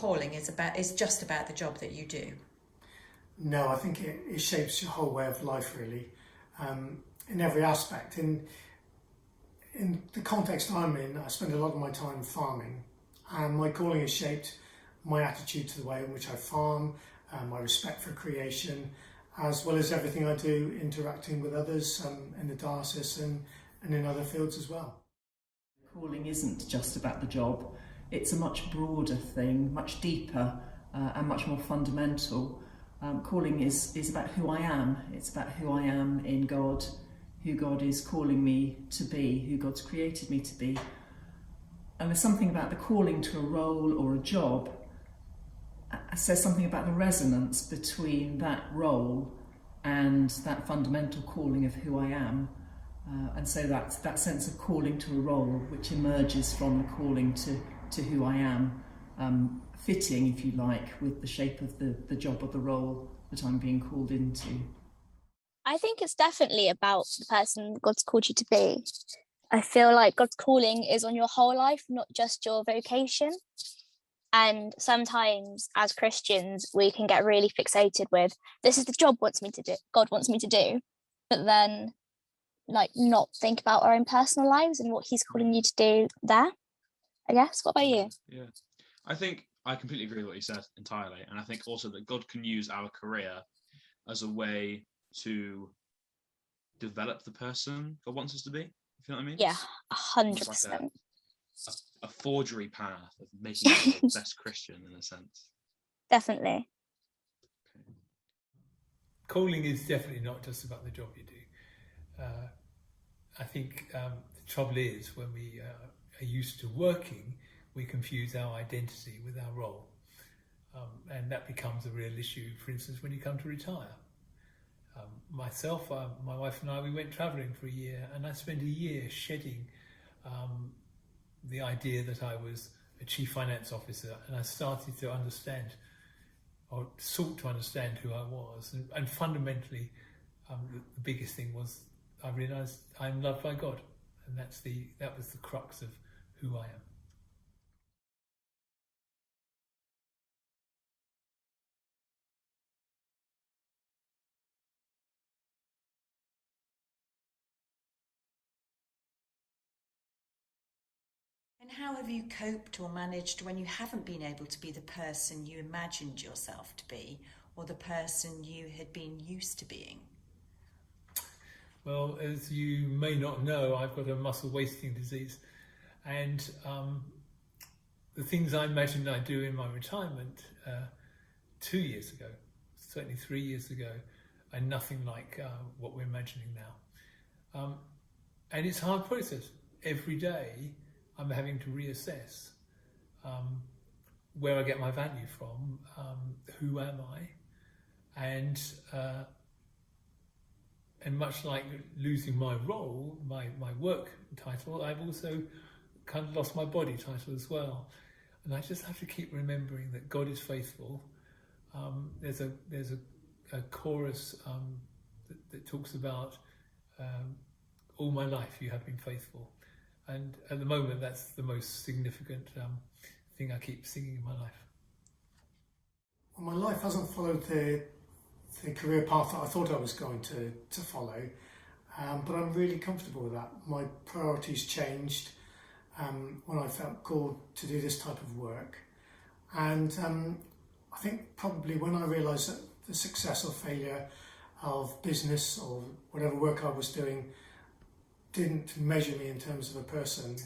calling is just about the job that you do. No, I think it shapes your whole way of life, really, in every aspect. In the context I'm in, I spend a lot of my time farming, and my calling has shaped my attitude to the way in which I farm, my respect for creation, as well as everything I do interacting with others in the diocese and in other fields as well. Calling isn't just about the job, it's a much broader thing, much deeper and much more fundamental. Calling is about who I am, it's about who I am in God, who God is calling me to be, who God's created me to be. And there's something about the calling to a role or a job says something about the resonance between that role and that fundamental calling of who I am. And so that sense of calling to a role which emerges from the calling to who I am, fitting, if you like, with the shape of the job or the role that I'm being called into. I think it's definitely about the person God's called you to be. I feel like God's calling is on your whole life, not just your vocation. And sometimes as Christians, we can get really fixated with, this is the job God wants me to do, but then not think about our own personal lives and what he's calling you to do there, I guess. What about you? Yeah, I think I completely agree with what you said entirely. And I think also that God can use our career as a way to develop the person God wants us to be. If you know what I mean? Yeah, 100%. A forgery path of making you the best Christian in a sense. Definitely. Okay. Calling is definitely not just about the job you do. I think the trouble is when we are used to working, we confuse our identity with our role. And that becomes a real issue, for instance, when you come to retire. Myself, my wife and I, we went travelling for a year, and I spent a year shedding the idea that I was a chief finance officer, and I started to understand, or sought to understand who I was. And fundamentally, the biggest thing was I realised I'm loved by God, and that was the crux of who I am. And how have you coped or managed when you haven't been able to be the person you imagined yourself to be, or the person you had been used to being? Well, as you may not know, I've got a muscle wasting disease, and the things I imagined I'd do in my retirement 2 years ago, certainly 3 years ago, are nothing like what we're imagining now. And it's a hard process. Every day I'm having to reassess where I get my value from, who am I, and much like losing my role, my work title, I've also kind of lost my body title as well. And I just have to keep remembering that God is faithful. There's a chorus that talks about all my life you have been faithful. And at the moment, that's the most significant thing I keep singing in my life. Well, my life hasn't followed the career path that I thought I was going to follow, but I'm really comfortable with that. My priorities changed when I felt called to do this type of work, and I think probably when I realised that the success or failure of business or whatever work I was doing didn't measure me in terms of a person,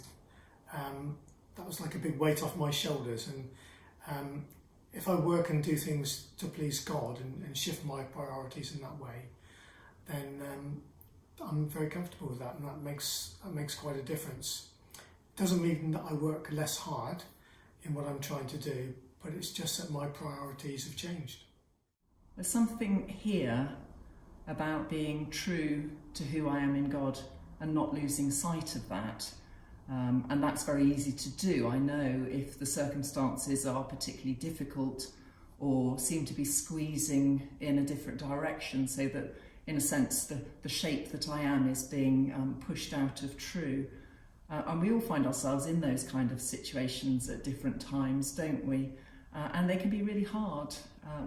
that was like a big weight off my shoulders. And if I work and do things to please God and shift my priorities in that way, then I'm very comfortable with that, and that makes quite a difference. It doesn't mean that I work less hard in what I'm trying to do, but it's just that my priorities have changed. There's something here about being true to who I am in God and not losing sight of that. And that's very easy to do. I know if the circumstances are particularly difficult or seem to be squeezing in a different direction, so that in a sense the shape that I am is being pushed out of true. And we all find ourselves in those kind of situations at different times, don't we? and they can be really hard,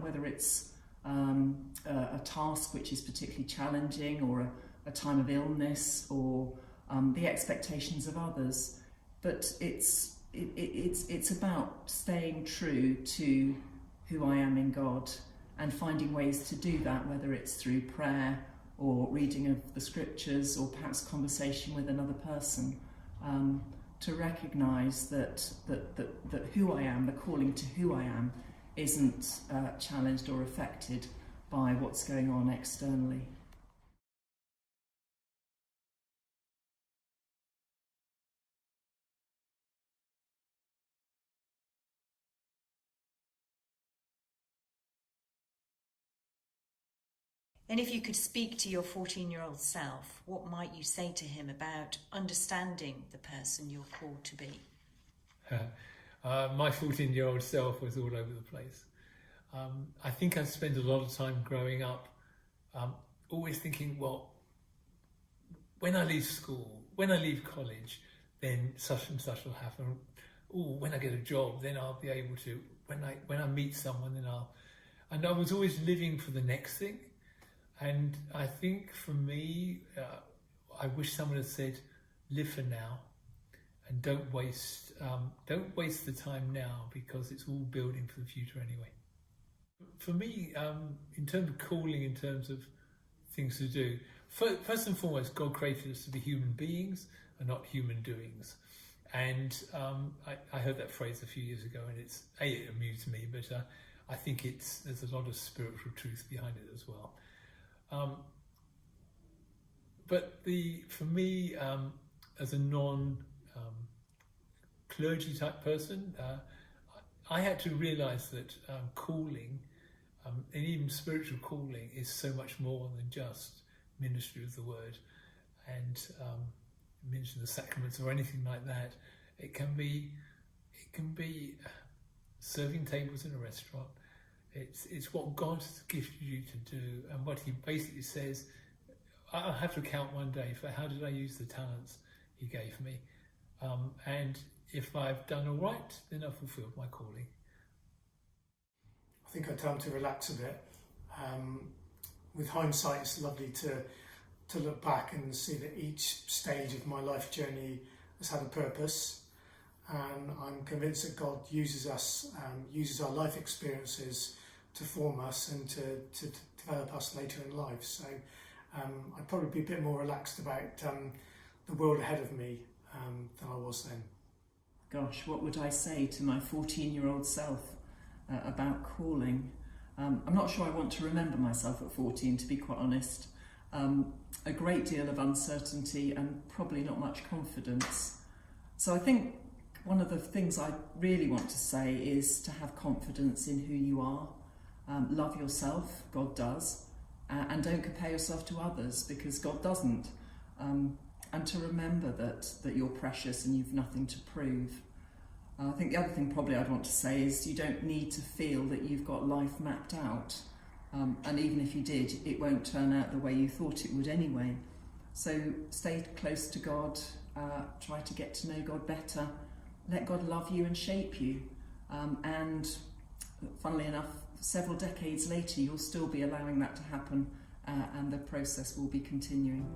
whether it's a task which is particularly challenging, or a time of illness, or the expectations of others. But it's about staying true to who I am in God, and finding ways to do that, whether it's through prayer or reading of the scriptures, or perhaps conversation with another person, to recognise that who I am, the calling to who I am, isn't challenged or affected by what's going on externally. And if you could speak to your 14-year-old self, what might you say to him about understanding the person you're called to be? My 14-year-old self was all over the place. I think I spent a lot of time growing up always thinking, well, when I leave school, when I leave college, then such and such will happen. Oh, when I get a job, then I'll be able to. When I meet someone, then I'll. And I was always living for the next thing. And I think for me, I wish someone had said, live for now, and don't waste the time now, because it's all building for the future anyway. For me, in terms of calling, in terms of things to do, first and foremost, God created us to be human beings and not human doings. And I heard that phrase a few years ago, and it amused me, but I think there's a lot of spiritual truth behind it as well. But for me, as a non-clergy type person, I had to realise that calling, and even spiritual calling, is so much more than just ministry of the word and ministry of the sacraments or anything like that. It can be serving tables in a restaurant. It's what God's gifted you to do, and what he basically says, I'll have to count one day for how did I use the talents he gave me. And if I've done all right, then I've fulfilled my calling. I think I tell them to relax a bit. With hindsight, it's lovely to look back and see that each stage of my life journey has had a purpose. And I'm convinced that God uses us, uses our life experiences to form us and to develop us later in life. So I'd probably be a bit more relaxed about the world ahead of me than I was then. Gosh, what would I say to my 14-year-old self about calling? I'm not sure I want to remember myself at 14, to be quite honest. A great deal of uncertainty and probably not much confidence. So I think one of the things I really want to say is to have confidence in who you are. Love yourself, God does, and don't compare yourself to others, because God doesn't. And to remember that you're precious and you've nothing to prove. I think the other thing probably I'd want to say is you don't need to feel that you've got life mapped out. And even if you did, it won't turn out the way you thought it would anyway. So stay close to God, try to get to know God better, let God love you and shape you. And funnily enough, several decades later, you'll still be allowing that to happen, and the process will be continuing.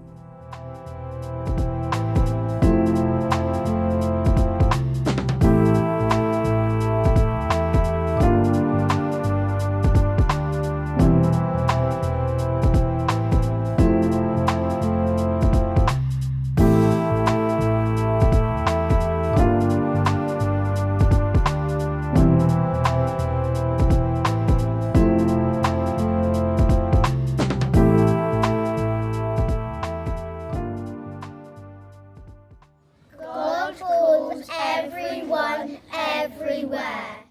God calls everyone everywhere.